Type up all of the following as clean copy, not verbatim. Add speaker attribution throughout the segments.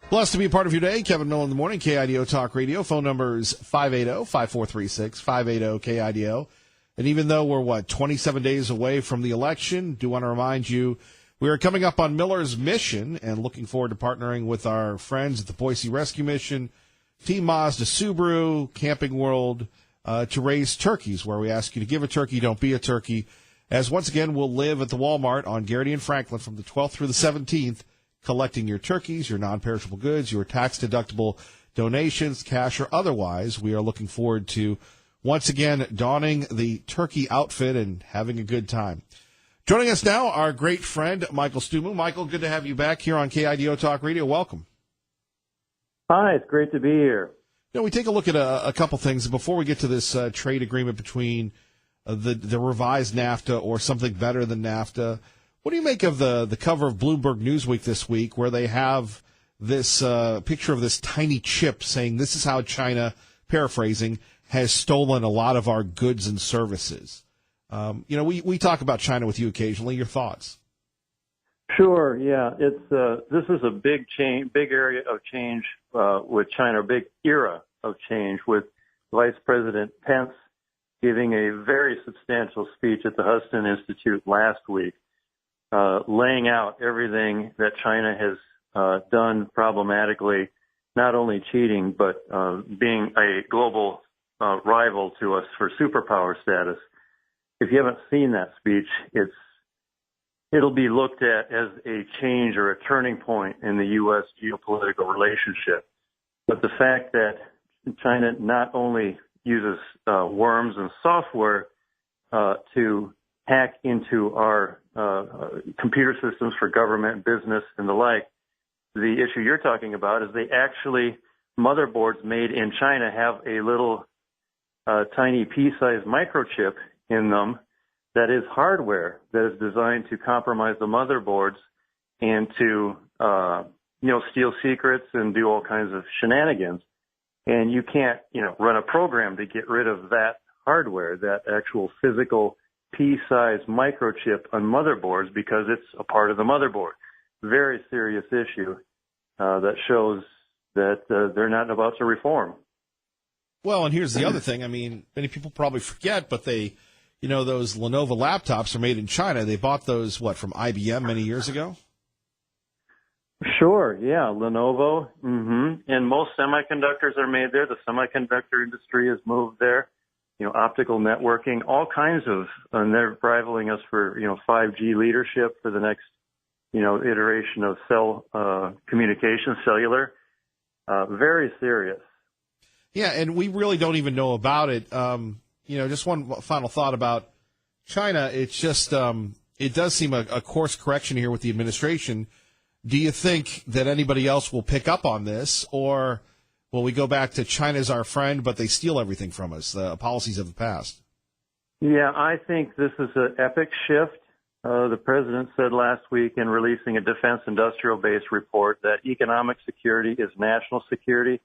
Speaker 1: Blessed to be a part of your day. Kevin Miller in the morning, KIDO Talk Radio. Phone number is 580-5436, 580-KIDO. And even though we're, 27 days away from the election, do want to remind you we are coming up on Miller's Mission and looking forward to partnering with our friends at the Boise Rescue Mission, Team Mazda Subaru, Camping World, to raise turkeys, where we ask you to give a turkey, don't be a turkey. As once again, we'll live at the Walmart on Garrity and Franklin from the 12th through the 17th, collecting your turkeys, your non-perishable goods, your tax-deductible donations, cash or otherwise. We are looking forward to, once again, donning the turkey outfit and having a good time. Joining us now, our great friend, Michael Stumu. Michael, good to have you back here on KIDO Talk Radio. Welcome.
Speaker 2: Hi, it's great to be here.
Speaker 1: We take a look at a couple things. Before we get to this trade agreement between the revised NAFTA or something better than NAFTA, what do you make of the cover of Bloomberg Newsweek this week, where they have this picture of this tiny chip saying this is how China, paraphrasing, has stolen a lot of our goods and services? We talk about China with you occasionally. Your thoughts?
Speaker 2: Sure. Yeah, this is a big area of change with China, a big era of change with Vice President Pence giving a very substantial speech at the Huston Institute last week, laying out everything that China has done problematically, not only cheating, but being a global rival to us for superpower status. If you haven't seen that speech, it'll be looked at as a change or a turning point in the U.S. geopolitical relationship. But the fact that China not only uses worms and software to hack into our computer systems for government, business, and the like, the issue you're talking about is motherboards made in China have a little tiny pea-sized microchip in them that is hardware that is designed to compromise the motherboards and to, steal secrets and do all kinds of shenanigans. And you can't, run a program to get rid of that hardware, that actual physical pea-sized microchip on motherboards, because it's a part of the motherboard. Very serious issue that shows that they're not about to reform.
Speaker 1: Well, and here's the other thing. I mean, many people probably forget, but those Lenovo laptops are made in China. They bought those, from IBM many years ago?
Speaker 2: Sure, yeah, Lenovo. And most semiconductors are made there. The semiconductor industry has moved there. Optical networking, all kinds of, and they're rivaling us for, 5G leadership for the next, iteration of cell communication, cellular. Very serious.
Speaker 1: Yeah, and we really don't even know about it. Just one final thought about China. It's just, it does seem a course correction here with the administration. Do you think that anybody else will pick up on this, or will we go back to China's our friend, but they steal everything from us, the policies of the past?
Speaker 2: Yeah, I think this is an epic shift. The president said last week in releasing a defense industrial base report that economic security is national security.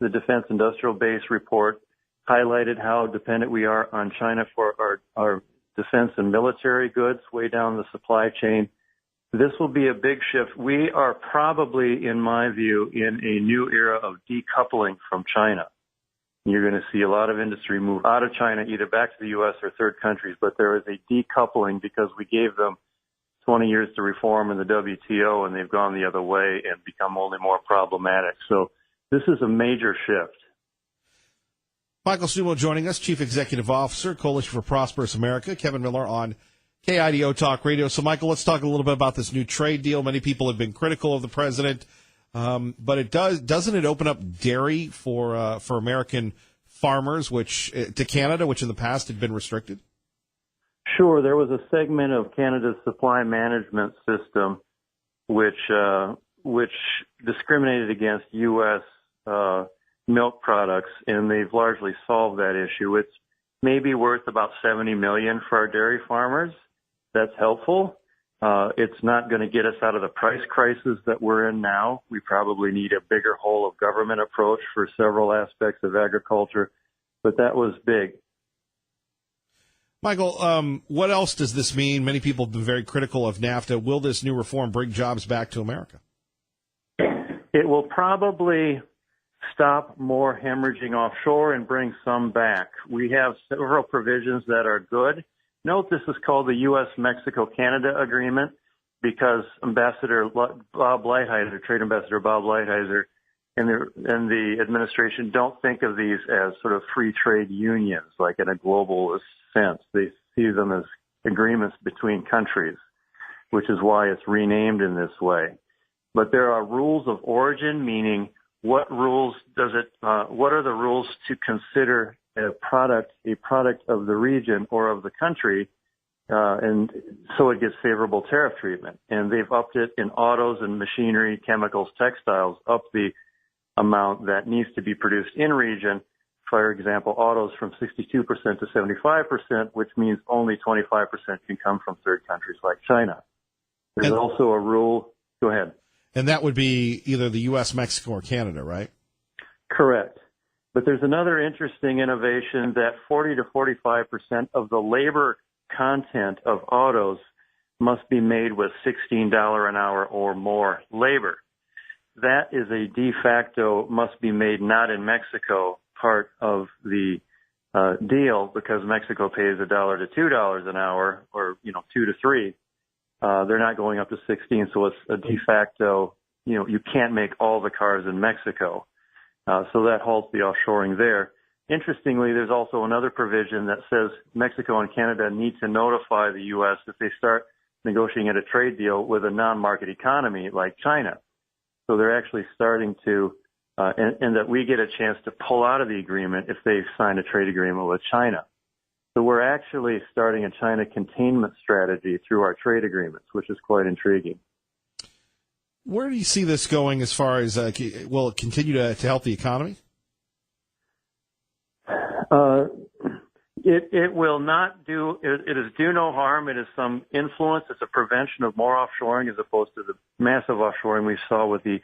Speaker 2: The defense industrial base report highlighted how dependent we are on China for our defense and military goods way down the supply chain. This will be a big shift. We are probably, in my view, in a new era of decoupling from China. You're going to see a lot of industry move out of China, either back to the U.S. or third countries, but there is a decoupling because we gave them 20 years to reform in the WTO, and they've gone the other way and become only more problematic. So this is a major shift.
Speaker 1: Michael Stumo joining us, Chief Executive Officer, Coalition for Prosperous America. Kevin Miller on KIDO Talk Radio. So, Michael, let's talk a little bit about this new trade deal. Many people have been critical of the president, but doesn't it open up dairy for American farmers, to Canada, which in the past had been restricted?
Speaker 2: Sure. There was a segment of Canada's supply management system which discriminated against U.S. Milk products, and they've largely solved that issue. It's maybe worth about $70 million for our dairy farmers. That's helpful. It's not going to get us out of the price crisis that we're in now. We probably need a bigger whole of government approach for several aspects of agriculture, but that was big.
Speaker 1: Michael, what else does this mean? Many people have been very critical of NAFTA. Will this new reform bring jobs back to America?
Speaker 2: It will probably stop more hemorrhaging offshore and bring some back. We have several provisions that are good. Note this is called the U.S.-Mexico-Canada Agreement because Ambassador Bob Lighthizer, Trade Ambassador Bob Lighthizer, and the administration don't think of these as sort of free trade unions, like in a globalist sense. They see them as agreements between countries, which is why it's renamed in this way. But there are rules of origin, meaning what are the rules to consider a product of the region or of the country, and so it gets favorable tariff treatment. And they've upped it in autos and machinery, chemicals, textiles, up the amount that needs to be produced in region. For example, autos from 62% to 75%, which means only 25% can come from third countries like China. There's also a rule. Go ahead.
Speaker 1: And that would be either the U.S., Mexico, or Canada, right?
Speaker 2: Correct. But there's another interesting innovation that 40 to 45% of the labor content of autos must be made with $16 an hour or more labor. That is a de facto must be made not in Mexico part of the deal because Mexico pays $1 to $2 an hour or, $2 to $3. They're not going up to 16, so it's a de facto, you can't make all the cars in Mexico. So that halts the offshoring there. Interestingly, there's also another provision that says Mexico and Canada need to notify the U.S. if they start negotiating a trade deal with a non-market economy like China. So they're actually starting to, and that we get a chance to pull out of the agreement if they sign a trade agreement with China. So we're actually starting a China containment strategy through our trade agreements, which is quite intriguing.
Speaker 1: Where do you see this going as far as, will it continue to help the economy?
Speaker 2: It will not do, it is do no harm. It is some influence. It's a prevention of more offshoring as opposed to the massive offshoring we saw with the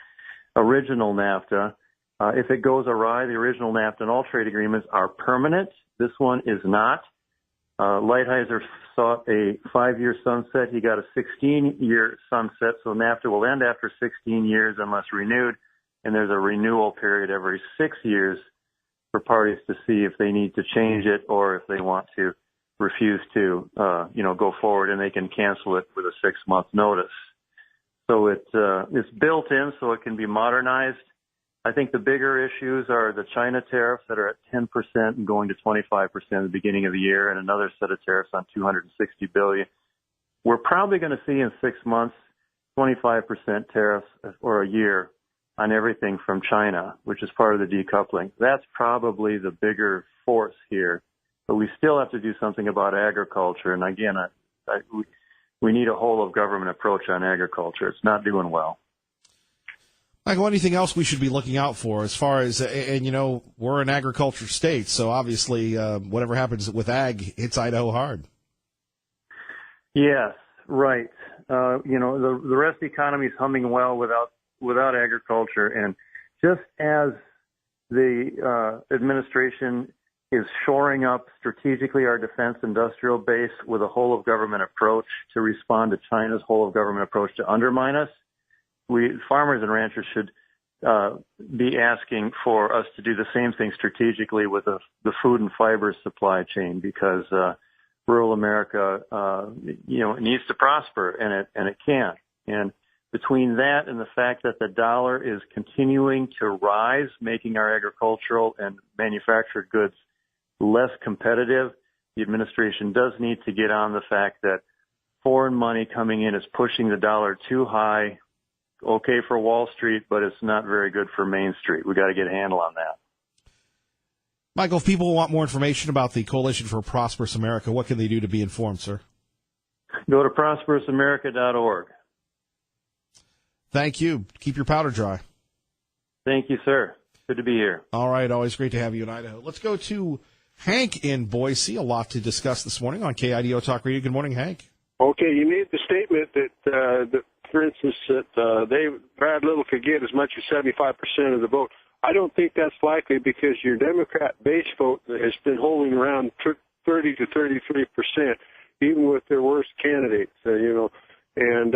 Speaker 2: original NAFTA. If it goes awry, the original NAFTA and all trade agreements are permanent. This one is not. Lighthizer sought a 5-year sunset. He got a 16-year sunset, so NAFTA will end after 16 years unless renewed, and there's a renewal period every 6 years for parties to see if they need to change it or if they want to refuse to, go forward, and they can cancel it with a 6-month notice. So it's built in so it can be modernized. I think the bigger issues are the China tariffs that are at 10% and going to 25% at the beginning of the year, and another set of tariffs on $260 billion. We're probably going to see in 6 months 25% tariffs or a year on everything from China, which is part of the decoupling. That's probably the bigger force here. But we still have to do something about agriculture. And again, we need a whole of government approach on agriculture. It's not doing well.
Speaker 1: Michael, anything else we should be looking out for as far as, and we're an agriculture state, so obviously whatever happens with ag hits Idaho hard.
Speaker 2: Yes, right. The rest of the economy is humming well without agriculture. And just as the administration is shoring up strategically our defense industrial base with a whole of government approach to respond to China's whole of government approach to undermine us, farmers and ranchers should be asking for us to do the same thing strategically with the food and fiber supply chain because rural America, needs to prosper, and it can. And between that and the fact that the dollar is continuing to rise, making our agricultural and manufactured goods less competitive, the administration does need to get on the fact that foreign money coming in is pushing the dollar too high. Okay for Wall Street, but it's not very good for Main Street. We got to get a handle on that.
Speaker 1: Michael, if people want more information about the Coalition for a Prosperous America, what can they do to be informed, sir?
Speaker 2: Go to prosperousamerica.org.
Speaker 1: Thank you. Keep your powder dry.
Speaker 2: Thank you, sir. Good to be here.
Speaker 1: All right. Always great to have you in Idaho. Let's go to Hank in Boise. A lot to discuss this morning on KIDO Talk Radio. Good morning, Hank.
Speaker 3: Okay, you made the statement that for instance, that Brad Little could get as much as 75% of the vote. I don't think that's likely because your Democrat base vote has been holding around 30 to 33%, even with their worst candidates, and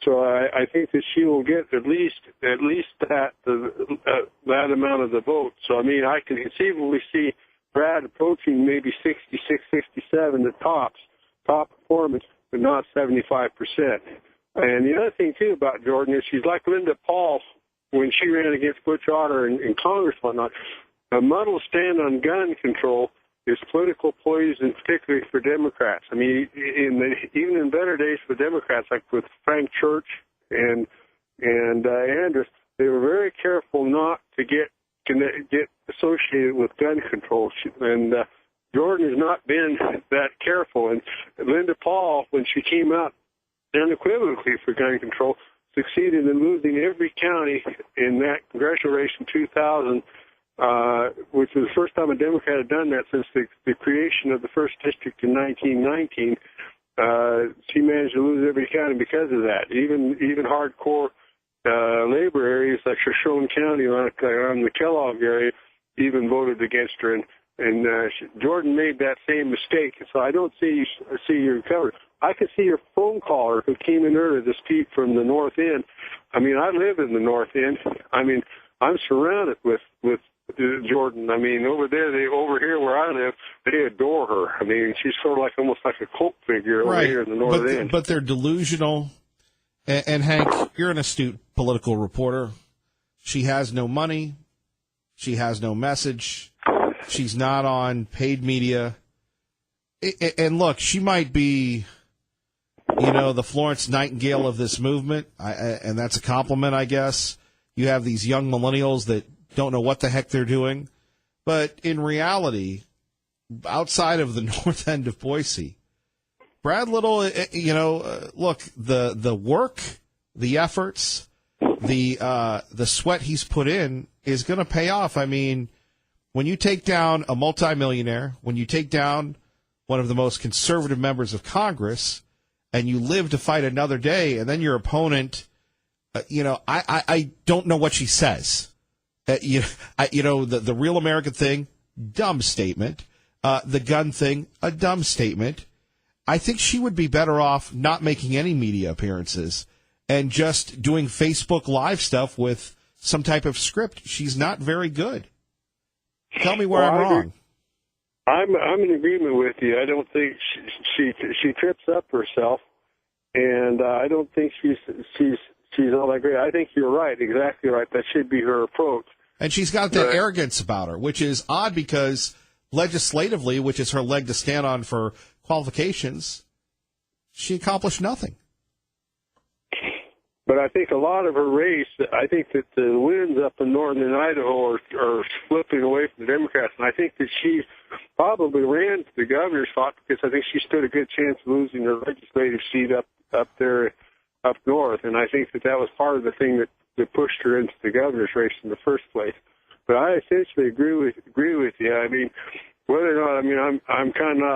Speaker 3: So I think that she will get at least that amount of the vote. So I mean, I can conceivably see Brad approaching maybe 66, 67 at top performance, but not 75%. And the other thing too about Jordan is she's like Linda Paul when she ran against Butch Otter in Congress and whatnot. A muddled stand on gun control is political poison, particularly for Democrats. I mean, even in better days for Democrats, like with Frank Church and Andrus, they were very careful not to get associated with gun control. And Jordan has not been that careful. And Linda Paul, when she came out unequivocally for gun control, succeeded in losing every county in that congressional race in 2000. Which was the first time a Democrat had done that since the creation of the first district in 1919. She managed to lose every county because of that. Even hardcore labor areas like Shoshone County around the Kellogg area even voted against her. And Jordan made that same mistake. So I don't see you recover. I could see your phone caller who came in earlier, this Pete from the North End. I mean, I live in the North End. I mean, I'm surrounded with Jordan. I mean, over here where I live, they adore her. I mean, she's sort of like almost like a cult figure over here in the North End.
Speaker 1: But they're delusional. And Hank, you're an astute political reporter. She has no money. She has no message. She's not on paid media. And look, she might be, the Florence Nightingale of this movement, and that's a compliment, I guess. You have these young millennials that don't know what the heck they're doing. But in reality, outside of the north end of Boise, Brad Little, look, the work, the efforts, the sweat he's put in is going to pay off. I mean, when you take down a multimillionaire, when you take down one of the most conservative members of Congress, and you live to fight another day, and then your opponent, I don't know what she says. The real American thing, dumb statement. The gun thing, a dumb statement. I think she would be better off not making any media appearances and just doing Facebook Live stuff with some type of script. She's not very good. Tell me where I'm wrong.
Speaker 3: I'm in agreement with you. I don't think she trips up herself, and I don't think she's all that great. I think you're right, exactly right. That should be her approach.
Speaker 1: And she's got that arrogance about her, which is odd because legislatively, which is her leg to stand on for qualifications, she accomplished nothing.
Speaker 3: But I think a lot of her race, I think that the winds up in northern Idaho are flipping away from the Democrats. And I think that she probably ran to the governor's spot because I think she stood a good chance of losing her legislative seat up there up north. And I think that was part of the thing that pushed her into the governor's race in the first place. But I essentially agree with you. I mean, whether or not, I mean, I'm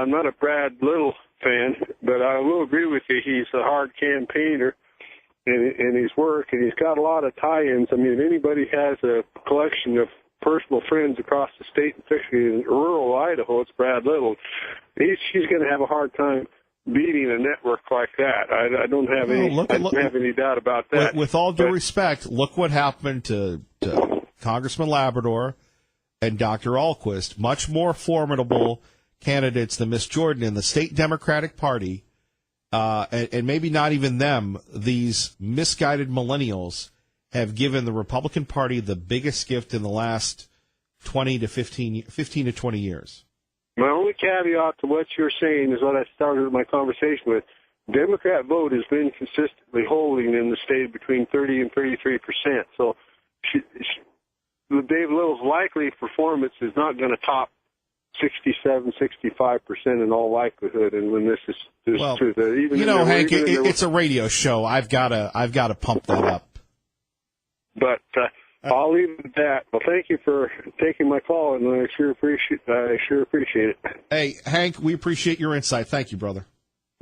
Speaker 3: not a Brad Little fan, but I will agree with you. He's a hard campaigner in his work, and he's got a lot of tie-ins. I mean, if anybody has a collection of personal friends across the state, especially in rural Idaho, it's Brad Little. She's going to have a hard time beating a network like that. I don't have any doubt about that.
Speaker 1: With all due respect, look what happened to Congressman Labrador and Dr. Ahlquist, much more formidable candidates than Miss Jordan in the state Democratic Party, and maybe not even them. These misguided millennials have given the Republican Party the biggest gift in the last 15 to 20 years.
Speaker 3: My only caveat to what you're saying is what I started my conversation with. Democrat vote has been consistently holding in the state between 30 and 33%. So Dave Little's likely performance is not going to top 67, 65% in all likelihood. And when this is true,
Speaker 1: Hank, it's a radio show. I've got to pump that up.
Speaker 3: But I'll leave it at that. Well, thank you for taking my call, and I sure appreciate it.
Speaker 1: Hey, Hank, we appreciate your insight. Thank you, brother.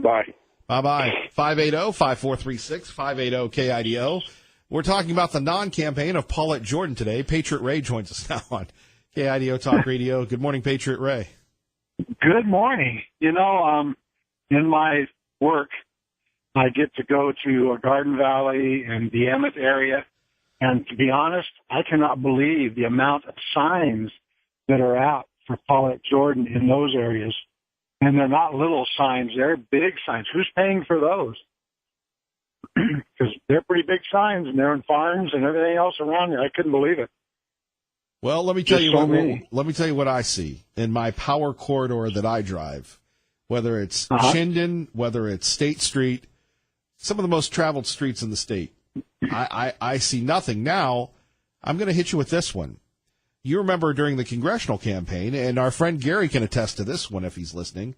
Speaker 3: Bye.
Speaker 1: Bye-bye. 580-5436, 580-KIDO. We're talking about the non-campaign of Paulette Jordan today. Patriot Ray joins us now on KIDO Talk Radio. Good morning, Patriot Ray.
Speaker 4: Good morning. In my work, I get to go to Garden Valley and the Emmett area. And to be honest, I cannot believe the amount of signs that are out for Paulette Jordan in those areas. And they're not little signs, they're big signs. Who's paying for those? Because they're pretty big signs, and they're in farms and everything else around there. I couldn't believe it.
Speaker 1: Well, let me tell you
Speaker 4: Let
Speaker 1: me tell you what I see in my power corridor that I drive, whether it's Chinden, whether it's State Street, some of the most traveled streets in the state. I see nothing. Now, I'm going to hit you with this one. You remember during the congressional campaign, and our friend Gary can attest to this one if he's listening,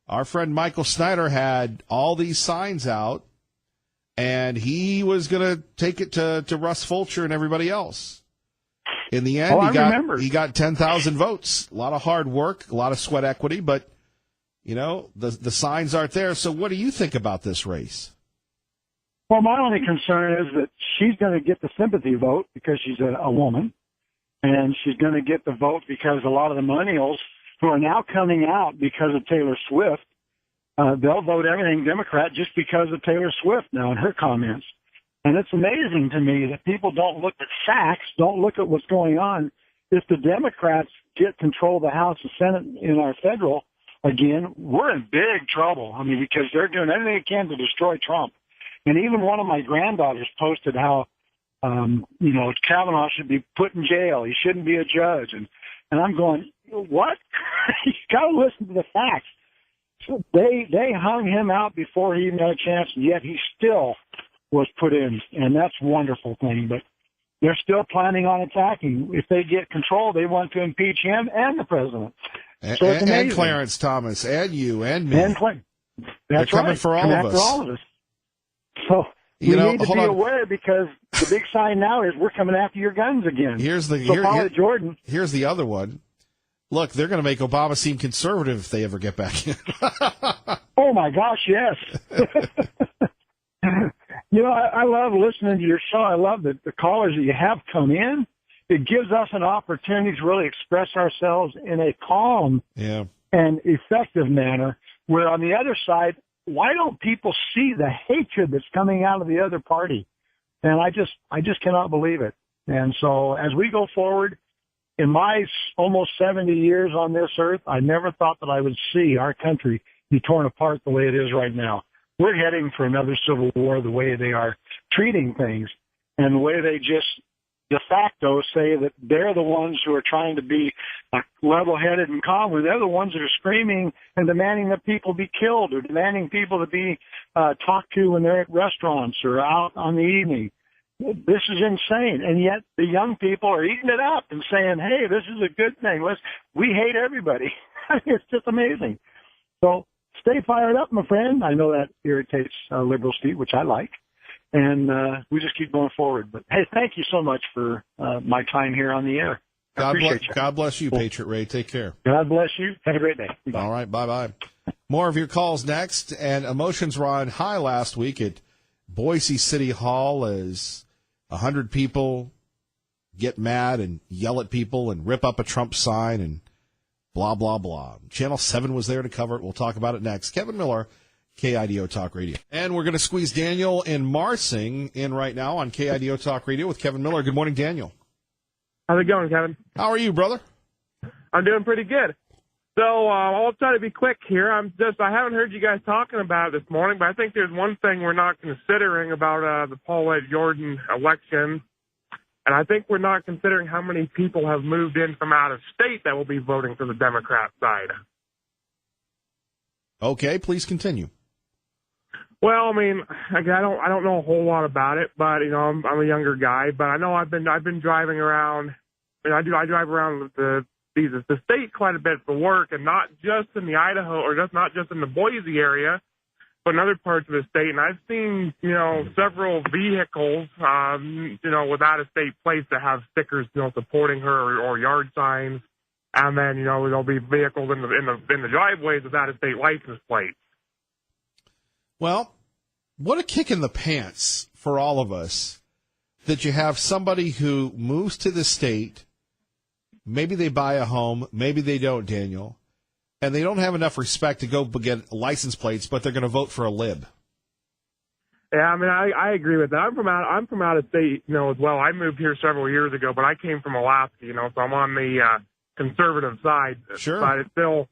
Speaker 1: our friend Michael Snyder had all these signs out, and he was going to take it to Russ Fulcher and everybody else. In the end, he got 10,000 votes. A lot of hard work, a lot of sweat equity, but, the signs aren't there. So what do you think about this race?
Speaker 4: Well, my only concern is that she's going to get the sympathy vote because she's a woman, and she's going to get the vote because a lot of the millennials who are now coming out because of Taylor Swift, they'll vote everything Democrat just because of Taylor Swift now and her comments. And it's amazing to me that people don't look at facts, don't look at what's going on. If the Democrats get control of the House and Senate in our federal again, we're in big trouble. I mean, because they're doing everything they can to destroy Trump. And even one of my granddaughters posted how, Kavanaugh should be put in jail. He shouldn't be a judge. And I'm going, what? You got to listen to the facts. So they hung him out before he even had a chance, and yet he still was put in, and that's a wonderful thing. But they're still planning on attacking. If they get control, they want to impeach him and the president. So it's amazing.
Speaker 1: And Clarence Thomas, and you, and me.
Speaker 4: And Clarence. That's
Speaker 1: They're coming
Speaker 4: right.
Speaker 1: for all of us.
Speaker 4: For all of us. So we need to be aware, because the big sign now is we're coming after your guns again. Jordan.
Speaker 1: Here's the other one. Look, they're going to make Obama seem conservative if they ever get back in.
Speaker 4: Oh, my gosh, yes. I love listening to your show. I love the callers that you have come in. It gives us an opportunity to really express ourselves in a calm and effective manner, where on the other side, why don't people see the hatred that's coming out of the other party? And I just cannot believe it. And so as we go forward, in my almost 70 years on this earth, I never thought that I would see our country be torn apart the way it is right now. We're heading for another civil war, the way they are treating things, and the way they just de facto say that they're the ones who are trying to be level-headed and calm, when they're the ones that are screaming and demanding that people be killed, or demanding people to be talked to when they're at restaurants or out on the evening. This is insane. And yet the young people are eating it up and saying, hey, this is a good thing. We hate everybody. It's just amazing. So stay fired up, my friend. I know that irritates liberal Steve, which I like. And we just keep going forward. But, hey, thank you so much for my time here on the air.
Speaker 1: God bless you, Patriot Ray. Take care.
Speaker 4: God bless you. Have a great day. Bye.
Speaker 1: All right, bye-bye. More of your calls next. And emotions were on high last week at Boise City Hall as 100 people get mad and yell at people and rip up a Trump sign and blah, blah, blah. Channel 7 was there to cover it. We'll talk about it next. Kevin Miller, KIDO Talk Radio. And we're going to squeeze Daniel in Marsing in right now on KIDO Talk Radio with Kevin Miller. Good morning, Daniel.
Speaker 5: How's it going, Kevin?
Speaker 1: How are you, brother?
Speaker 5: I'm doing pretty good. So I'll try to be quick here. I haven't heard you guys talking about it this morning, but I think there's one thing we're not considering about the Paulette Jordan election, and I think we're not considering how many people have moved in from out of state that will be voting for the Democrat side.
Speaker 1: Okay, please continue.
Speaker 5: Well, I mean, I don't know a whole lot about it, but I'm a younger guy, but I know I've been driving around. I drive around the state quite a bit for work, and not just in the Idaho, or not just in the Boise area, but in other parts of the state. And I've seen, several vehicles, with out-of-state plates that have stickers, supporting her, or yard signs. And then, there'll be vehicles in the driveways with out-of-state license plates.
Speaker 1: Well, what a kick in the pants for all of us that you have somebody who moves to the state. Maybe they buy a home, maybe they don't, Daniel, and they don't have enough respect to go get license plates, but they're going to vote for a lib.
Speaker 5: Yeah, I mean, I agree with that. I'm from out of state, as well. I moved here several years ago, but I came from Alaska, so I'm on the conservative side.
Speaker 1: Sure.
Speaker 5: But it's still,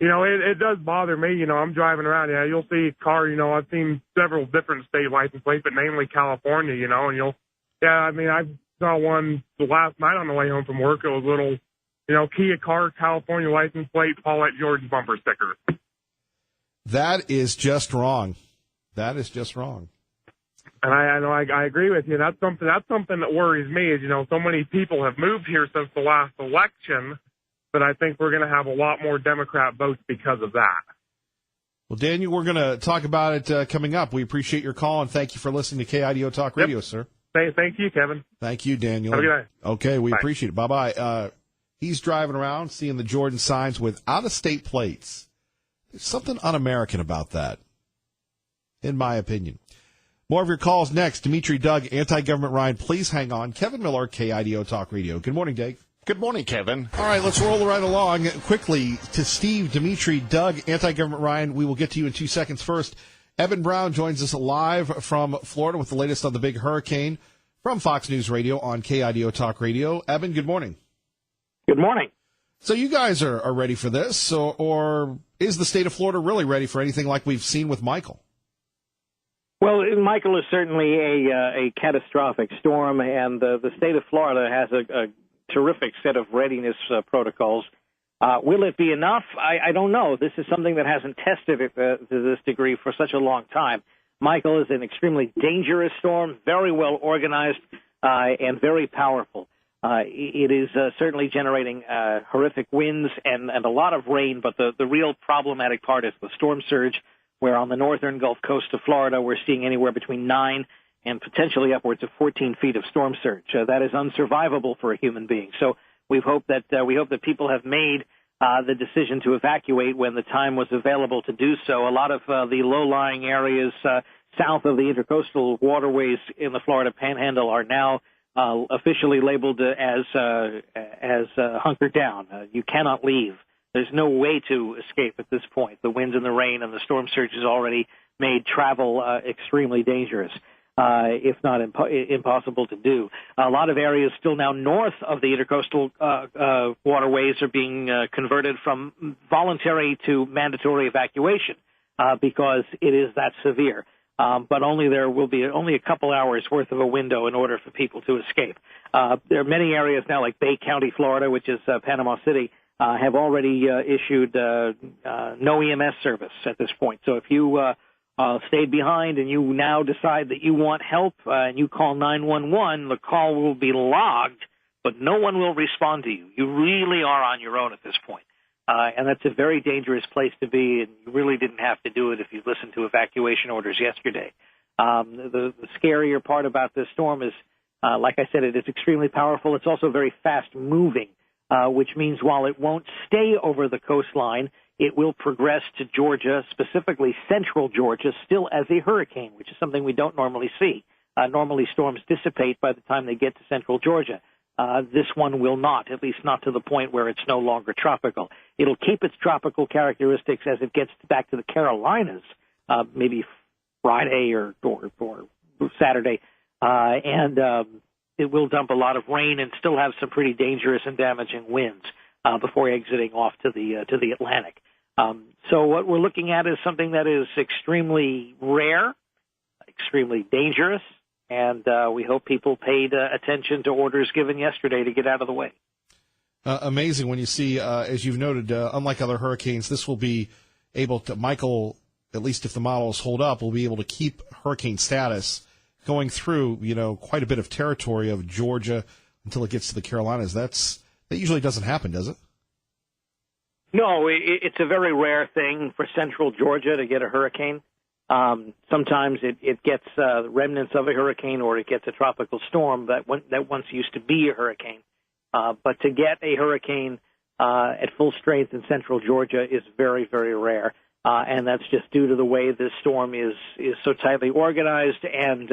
Speaker 5: it does bother me. I'm driving around. Yeah, you'll see a car. I've seen several different state license plates, but namely California. And I saw one last night on the way home from work. It was a little, Kia car, California license plate, Paulette George bumper sticker.
Speaker 1: That is just wrong. That is just wrong.
Speaker 5: And I agree with you. That's something that worries me is, so many people have moved here since the last election, but I think we're going to have a lot more Democrat votes because of that.
Speaker 1: Well, Daniel, we're going to talk about it coming up. We appreciate your call, and thank you for listening to KIDO Talk Radio, sir.
Speaker 5: Thank you, Kevin.
Speaker 1: Thank you, Daniel.
Speaker 5: Have a good night.
Speaker 1: Okay, we
Speaker 5: Bye.
Speaker 1: appreciate it. Bye-bye. He's driving around, seeing the Jordan signs with out-of-state plates. There's something un-American about that, in my opinion. More of your calls next. Dimitri Doug, Anti-Government Ryan. Please hang on. Kevin Miller, KIDO Talk Radio. Good morning, Dave.
Speaker 6: Good morning, Kevin.
Speaker 1: All right, let's roll right along quickly to Steve, Dimitri, Doug, Anti-Government Ryan. We will get to you in 2 seconds. First, Evan Brown joins us live from Florida with the latest on the big hurricane from Fox News Radio on KIDO Talk Radio. Evan, good morning.
Speaker 7: Good morning.
Speaker 1: So you guys are ready for this, or is the state of Florida really ready for anything like we've seen with Michael?
Speaker 7: Well, Michael is certainly a catastrophic storm, and the state of Florida has a terrific set of readiness protocols. Will it be enough? I don't know. This is something that hasn't tested it to this degree for such a long time. Michael is an extremely dangerous storm, very well organized, and very powerful. It is certainly generating horrific winds and a lot of rain, but the real problematic part is the storm surge, where on the northern Gulf Coast of Florida, we're seeing anywhere between 9 and potentially upwards of 14 feet of storm surge. That is unsurvivable for a human being. So we hope that people have made the decision to evacuate when the time was available to do so. A lot of the low-lying areas south of the intercoastal waterways in the Florida Panhandle are now officially labeled as hunkered down. You cannot leave. There's no way to escape at this point. The winds and the rain and the storm surge has already made travel extremely dangerous, if not impossible to do. A lot of areas still now north of the intercoastal waterways are being converted from voluntary to mandatory evacuation because it is that severe. But there will be only a couple hours worth of a window in order for people to escape. There are many areas now, like Bay County, Florida, which is Panama City, have already issued no EMS service at this point. So if you stayed behind and you now decide that you want help and you call 911, the call will be logged, but no one will respond to you. You really are on your own at this point. And that's a very dangerous place to be, and you really didn't have to do it if you listened to evacuation orders yesterday. The scarier part about this storm is, like I said, it is extremely powerful. It's also very fast-moving, which means while it won't stay over the coastline, it will progress to Georgia, specifically central Georgia, still as a hurricane, which is something we don't normally see. Normally, storms dissipate by the time they get to central Georgia. This one will not, at least not to the point where it's no longer tropical. It'll keep its tropical characteristics as it gets back to the Carolinas, maybe Friday or Saturday, and it will dump a lot of rain and still have some pretty dangerous and damaging winds before exiting off to the Atlantic. So what we're looking at is something that is extremely rare, extremely dangerous, and we hope people paid attention to orders given yesterday to get out of the way.
Speaker 1: Amazing when you see, as you've noted, unlike other hurricanes, this will be able to, Michael, at least if the models hold up, will be able to keep hurricane status going through, quite a bit of territory of Georgia until it gets to the Carolinas. That usually doesn't happen, does it?
Speaker 7: No, it's a very rare thing for central Georgia to get a hurricane. Sometimes it gets remnants of a hurricane, or it gets a tropical storm that once used to be a hurricane. But to get a hurricane at full strength in central Georgia is very, very rare. And that's just due to the way this storm is so tightly organized and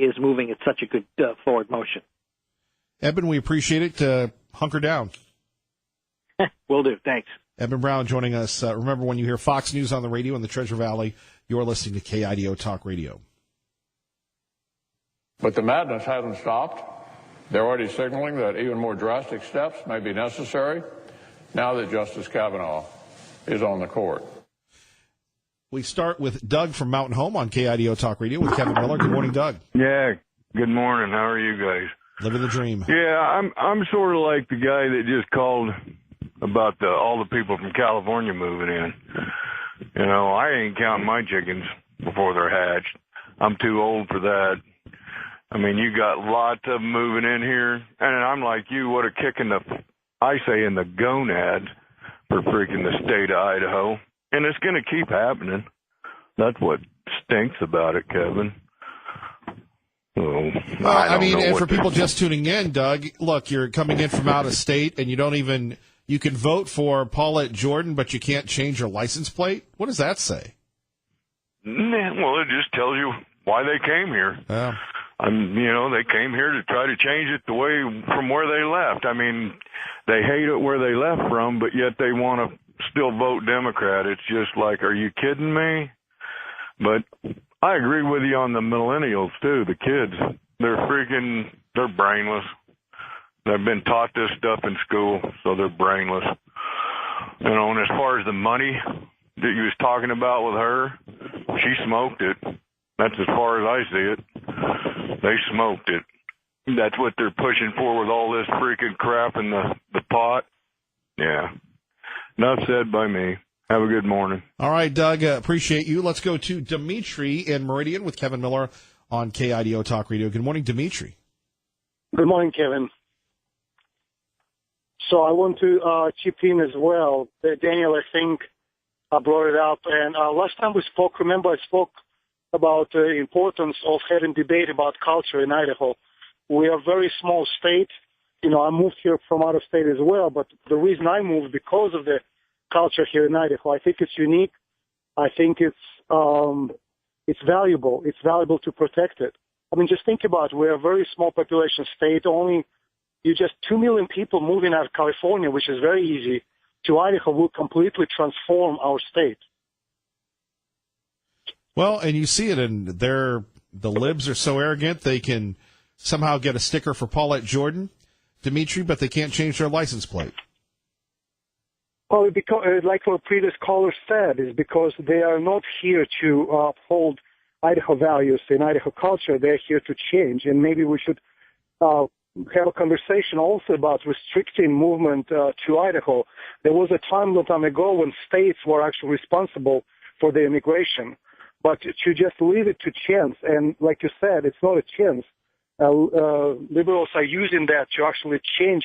Speaker 7: is moving at such a good forward motion.
Speaker 1: Eben, we appreciate it. Hunker down.
Speaker 7: Will do. Thanks.
Speaker 1: Eben Brown joining us. Remember, when you hear Fox News on the radio in the Treasure Valley, you're listening to KIDO Talk Radio.
Speaker 6: But the madness hasn't stopped. They're already signaling that even more drastic steps may be necessary now that Justice Kavanaugh is on the court.
Speaker 1: We start with Doug from Mountain Home on KIDO Talk Radio with Kevin Miller. Good morning, Doug.
Speaker 8: Yeah, good morning. How are you guys?
Speaker 1: Living the dream.
Speaker 8: Yeah, I'm sort of like the guy that just called about all the people from California moving in. You know, I ain't counting my chickens before they're hatched. I'm too old for that. I mean, you got lots of them moving in here, and I'm like you, what a kick in the gonads for freaking the state of Idaho. And it's going to keep happening. That's what stinks about it, Kevin.
Speaker 1: And for people just tuning in, Doug, look, you're coming in from out of state, and you can vote for Paulette Jordan, but you can't change your license plate? What does that say?
Speaker 8: Well, it just tells you why they came here.
Speaker 1: Yeah.
Speaker 8: They came here to try to change it the way from where they left. I mean, they hate it where they left from, but yet they want to still vote Democrat. It's just like, are you kidding me? But I agree with you on the millennials, too, the kids. They're brainless. They've been taught this stuff in school, so they're brainless. And as far as the money that you was talking about with her, she smoked it. That's as far as I see it. They smoked it. That's what they're pushing for with all this freaking crap in the pot. Yeah. Enough said by me. Have a good morning.
Speaker 1: All right, Doug, appreciate you. Let's go to Dimitri in Meridian with Kevin Miller on KIDO Talk Radio. Good morning, Dimitri.
Speaker 9: Good morning, Kevin. So I want to chip in as well. Daniel, I think, brought it up. And last time we spoke, remember I spoke about the importance of having debate about culture in Idaho. We are a very small state. I moved here from out of state as well, but the reason I moved because of the culture here in Idaho. I think it's unique. I think it's valuable. It's valuable to protect it. I mean, just think about it. We're a very small population state. You just 2 million people moving out of California, which is very easy, to Idaho will completely transform our state.
Speaker 1: Well, and you see it, and the libs are so arrogant they can somehow get a sticker for Paulette Jordan, Dimitri, but they can't change their license plate.
Speaker 9: Well, because, like what previous caller said, is because they are not here to uphold Idaho values and Idaho culture. They're here to change, and maybe we should have a conversation also about restricting movement to Idaho. There was a time ago when states were actually responsible for the immigration. But to just leave it to chance, and like you said, it's not a chance. Liberals are using that to actually change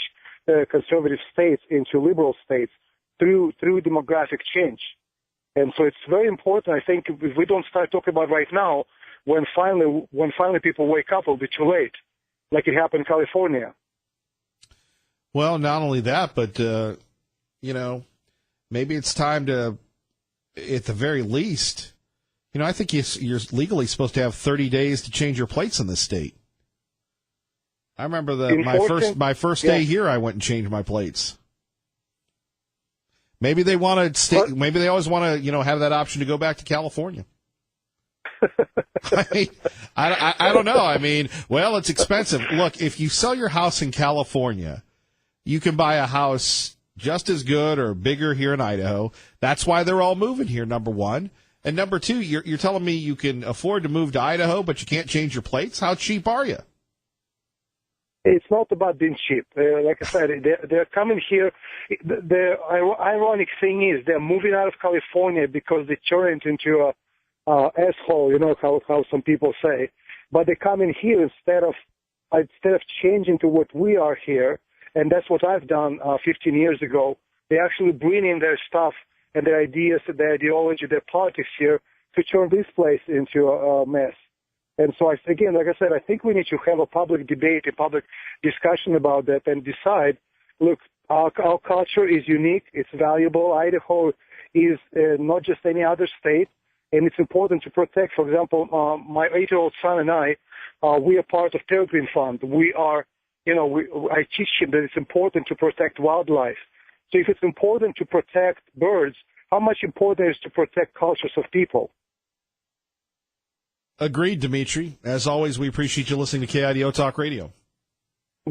Speaker 9: conservative states into liberal states through demographic change. And so it's very important. I think if we don't start talking about right now, when finally people wake up, it'll be too late, like it happened in California.
Speaker 1: Well, not only that, but maybe it's time to, at the very least. I think you're legally supposed to have 30 days to change your plates in this state. I remember my first day here, I went and changed my plates. Maybe they want to stay. Maybe they always want to, have that option to go back to California. I don't know. I mean, well, it's expensive. Look, if you sell your house in California, you can buy a house just as good or bigger here in Idaho. That's why they're all moving here. Number one. And number two, you're telling me you can afford to move to Idaho, but you can't change your plates? How cheap are you?
Speaker 9: It's not about being cheap. Like I said, they're coming here. The ironic thing is they're moving out of California because they turned into a asshole, how some people say. But they come in here instead of changing to what we are here, and that's what I've done 15 years ago. They actually bring in their stuff and their ideas, their ideology, their politics here to turn this place into a mess. And so, again, like I said, I think we need to have a public debate, a public discussion about that and decide, look, our culture is unique, it's valuable. Idaho is not just any other state, and it's important to protect. For example, my 8-year-old son and I, we are part of Peregrine Fund. We are, I teach him that it's important to protect wildlife. So if it's important to protect birds, how much important is to protect cultures of people?
Speaker 1: Agreed, Dimitri. As always, we appreciate you listening to KIDO Talk Radio.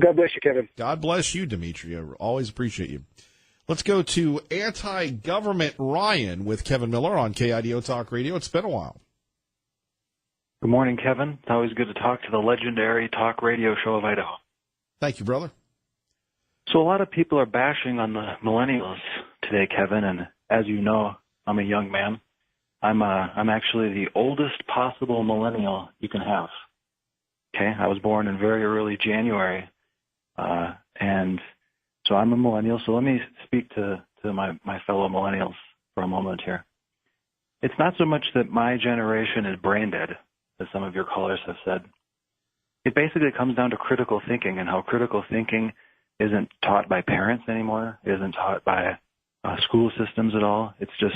Speaker 9: God bless you, Kevin.
Speaker 1: God bless you, Dimitri. I always appreciate you. Let's go to anti-government Ryan with Kevin Miller on KIDO Talk Radio. It's been a while.
Speaker 10: Good morning, Kevin. It's always good to talk to the legendary talk radio show of Idaho.
Speaker 1: Thank you, brother.
Speaker 10: So a lot of people are bashing on the millennials today, Kevin, and as you know, I'm a young man. I'm actually the oldest possible millennial you can have. Okay, I was born in very early January, and so I'm a millennial. So let me speak to my fellow millennials for a moment here. It's not so much that my generation is brain dead, as some of your callers have said. It basically comes down to critical thinking and how critical thinking isn't taught by parents anymore, isn't taught by school systems at all. It's just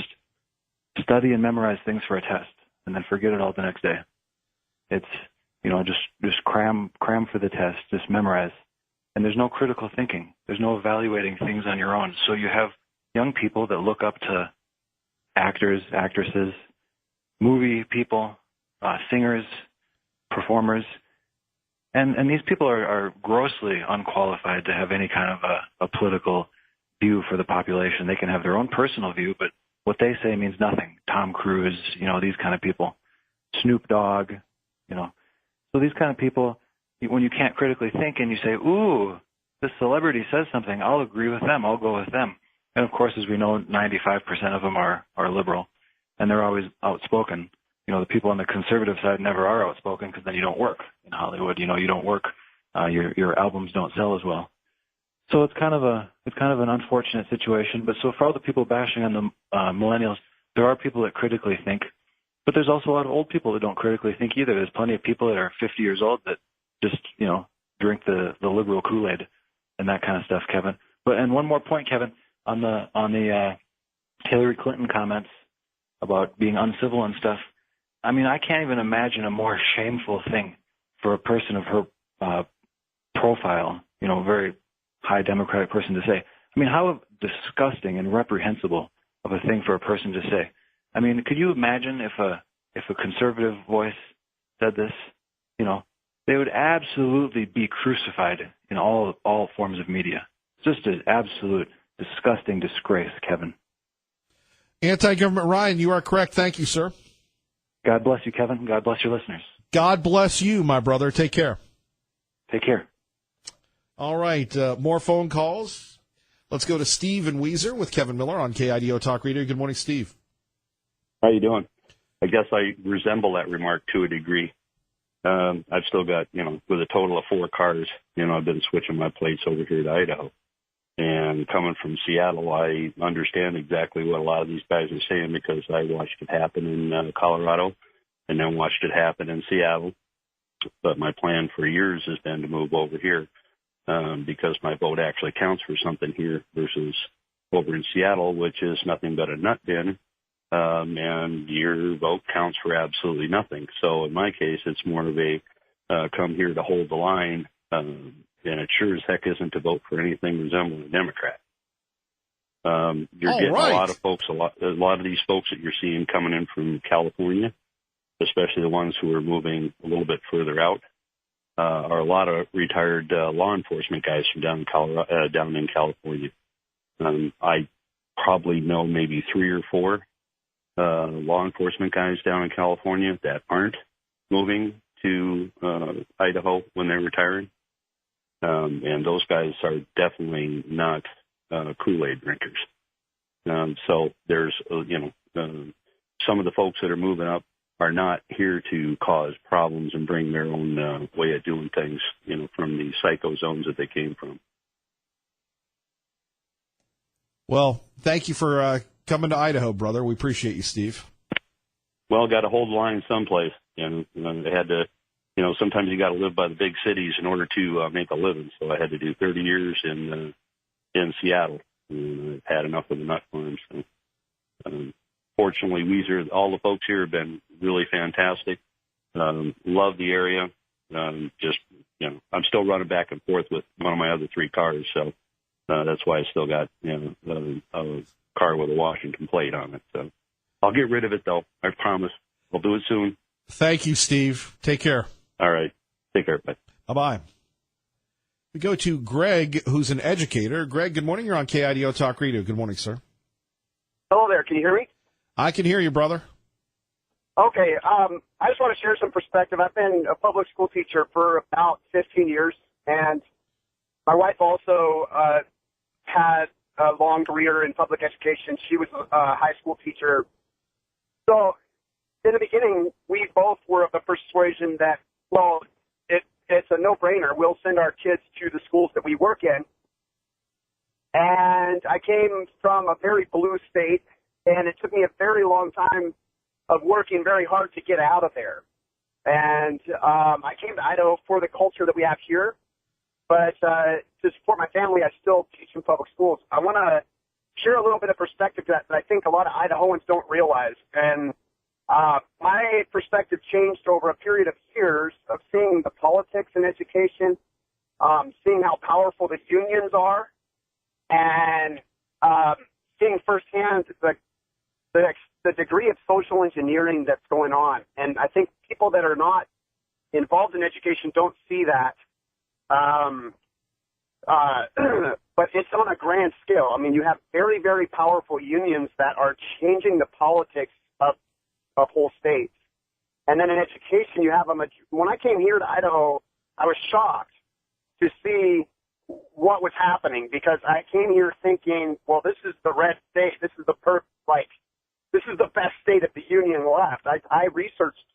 Speaker 10: study and memorize things for a test and then forget it all the next day. It's, just cram for the test, just memorize. And there's no critical thinking. There's no evaluating things on your own. So you have young people that look up to actors, actresses, movie people, singers, performers, and these people are grossly unqualified to have any kind of a political view for the population. They can have their own personal view, but what they say means nothing. Tom Cruise, these kind of people, Snoop Dogg, So these kind of people, when you can't critically think and you say, ooh, this celebrity says something, I'll agree with them, I'll go with them. And of course, as we know, 95% of them are liberal, and they're always outspoken. The people on the conservative side never are outspoken because then you don't work in Hollywood. You don't work. Your albums don't sell as well. So it's kind of an unfortunate situation. But so for all the people bashing on the millennials, there are people that critically think, but there's also a lot of old people that don't critically think either. There's plenty of people that are 50 years old that just drink the liberal Kool-Aid and that kind of stuff, Kevin. And one more point, Kevin, on the Hillary Clinton comments about being uncivil and stuff. I mean, I can't even imagine a more shameful thing for a person of her profile, very high Democratic person to say. I mean, how disgusting and reprehensible of a thing for a person to say. I mean, could you imagine if a conservative voice said this? They would absolutely be crucified in all forms of media. Just an absolute disgusting disgrace, Kevin.
Speaker 1: Anti-government Ryan, you are correct. Thank you, sir.
Speaker 10: God bless you, Kevin. God bless your listeners.
Speaker 1: God bless you, my brother. Take care.
Speaker 10: Take care.
Speaker 1: All right, more phone calls. Let's go to Steve and Weezer with Kevin Miller on KIDO Talk Radio. Good morning, Steve.
Speaker 11: How you doing? I guess I resemble that remark to a degree. I've still got, with a total of 4 cars, I've been switching my plates over here to Idaho. And coming from Seattle, I understand exactly what a lot of these guys are saying because I watched it happen in Colorado and then watched it happen in Seattle. But my plan for years has been to move over here because my vote actually counts for something here versus over in Seattle, which is nothing but a nut bin. And your vote counts for absolutely nothing. So in my case, it's more of a come here to hold the line. And it sure as heck isn't to vote for anything resembling a Democrat. You're getting a lot of folks, a lot of these folks that you're seeing coming in from California, especially the ones who are moving a little bit further out, are a lot of retired law enforcement guys from down in California. I probably know maybe 3 or 4 law enforcement guys down in California that aren't moving to Idaho when they're retiring. And those guys are definitely not Kool-Aid drinkers. So there's, some of the folks that are moving up are not here to cause problems and bring their own way of doing things, from the psycho zones that they came from.
Speaker 1: Well, thank you for coming to Idaho, brother. We appreciate you, Steve.
Speaker 11: Well, got to hold the line someplace. They had to. Sometimes you got to live by the big cities in order to make a living. So I had to do 30 years in Seattle. And I've had enough of the nut farms. So, fortunately, Weezer, all the folks here have been really fantastic. Love the area. I'm still running back and forth with one of my other 3 cars. So that's why I still got a car with a Washington plate on it. So I'll get rid of it, though. I promise. I'll do it soon.
Speaker 1: Thank you, Steve. Take care.
Speaker 11: All right. Take care. Bye.
Speaker 1: Bye-bye. We go to Greg, who's an educator. Greg, good morning. You're on KIDO Talk Radio. Good morning, sir.
Speaker 12: Hello there. Can you hear me?
Speaker 1: I can hear you, brother.
Speaker 12: Okay. I just want to share some perspective. I've been a public school teacher for about 15 years, and my wife also had a long career in public education. She was a high school teacher. So in the beginning, we both were of the persuasion that, well, it's a no-brainer. We'll send our kids to the schools that we work in. And I came from a very blue state, and it took me a very long time of working very hard to get out of there. And I came to Idaho for the culture that we have here. But to support my family, I still teach in public schools. I want to share a little bit of perspective that I think a lot of Idahoans don't realize. And my perspective changed over a period of years of seeing the politics in education, seeing how powerful the unions are, and seeing firsthand the degree of social engineering that's going on. And I think people that are not involved in education don't see that. But it's on a grand scale. I mean, you have very, very powerful unions that are changing the politics of whole states. And then in education, you have when I came here to Idaho, I was shocked to see what was happening, because I came here thinking, well, this is the red state. This is this is the best state of the union left. I researched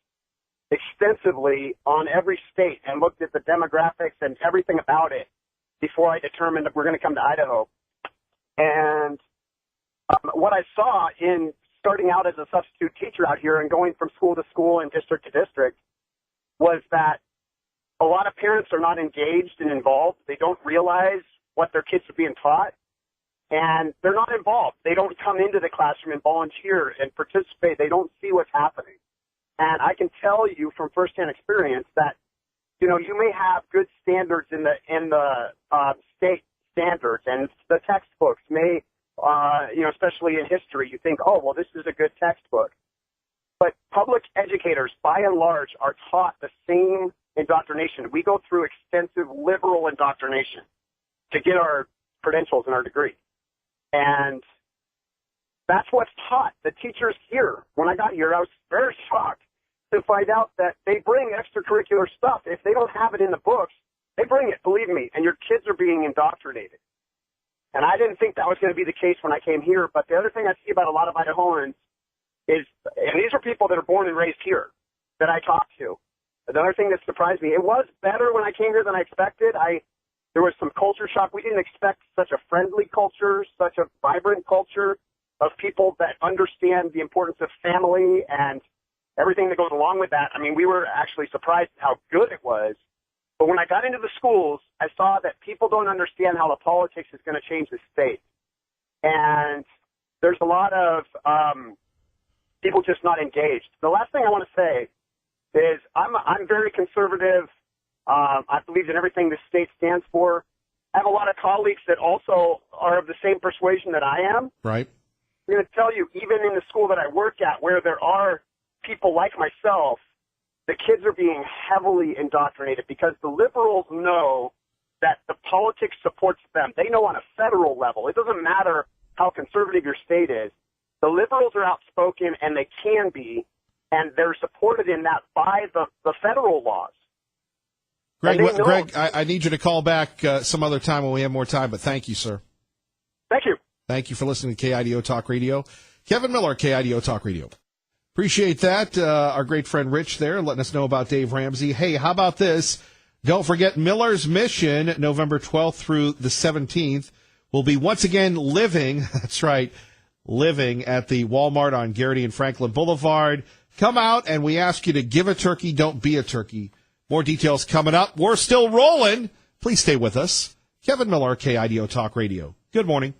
Speaker 12: extensively on every state and looked at the demographics and everything about it before I determined that we're going to come to Idaho. And what I saw in starting out as a substitute teacher out here and going from school to school and district to district was that a lot of parents are not engaged and involved. They don't realize what their kids are being taught, and they're not involved. They don't come into the classroom and volunteer and participate. They don't see what's happening. And I can tell you from firsthand experience that, you know, you may have good standards in the state standards, and the textbooks may, especially in history, you think, oh, well, this is a good textbook. But public educators, by and large, are taught the same indoctrination. We go through extensive liberal indoctrination to get our credentials and our degree. And that's what's taught. The teachers here, when I got here, I was very shocked to find out that they bring extracurricular stuff. If they don't have it in the books, they bring it, believe me, and your kids are being indoctrinated. And I didn't think that was going to be the case when I came here. But the other thing I see about a lot of Idahoans is, and these are people that are born and raised here that I talk to. Another thing that surprised me, it was better when I came here than I expected. There was some culture shock. We didn't expect such a friendly culture, such a vibrant culture of people that understand the importance of family and everything that goes along with that. I mean, we were actually surprised how good it was. But when I got into the schools, I saw that people don't understand how the politics is going to change the state. And there's a lot of people just not engaged. The last thing I want to say is I'm very conservative. I believe in everything the state stands for. I have a lot of colleagues that also are of the same persuasion that I am.
Speaker 1: Right.
Speaker 12: I'm going to tell you, even in the school that I work at, where there are people like myself, the kids are being heavily indoctrinated because the liberals know that the politics supports them. They know on a federal level. It doesn't matter how conservative your state is. The liberals are outspoken, and they can be, and they're supported in that by the federal laws.
Speaker 1: Greg, I need you to call back some other time when we have more time, but thank you, sir.
Speaker 12: Thank you.
Speaker 1: Thank you for listening to KIDO Talk Radio. Kevin Miller, KIDO Talk Radio. Appreciate that. Our great friend Rich there letting us know about Dave Ramsey. Hey, how about this? Don't forget Miller's Mission, November 12th through the 17th, will be once again living, that's right, living at the Walmart on Garrity and Franklin Boulevard. Come out, and we ask you to give a turkey, don't be a turkey. More details coming up. We're still rolling. Please stay with us. Kevin Miller, KIDO Talk Radio. Good morning.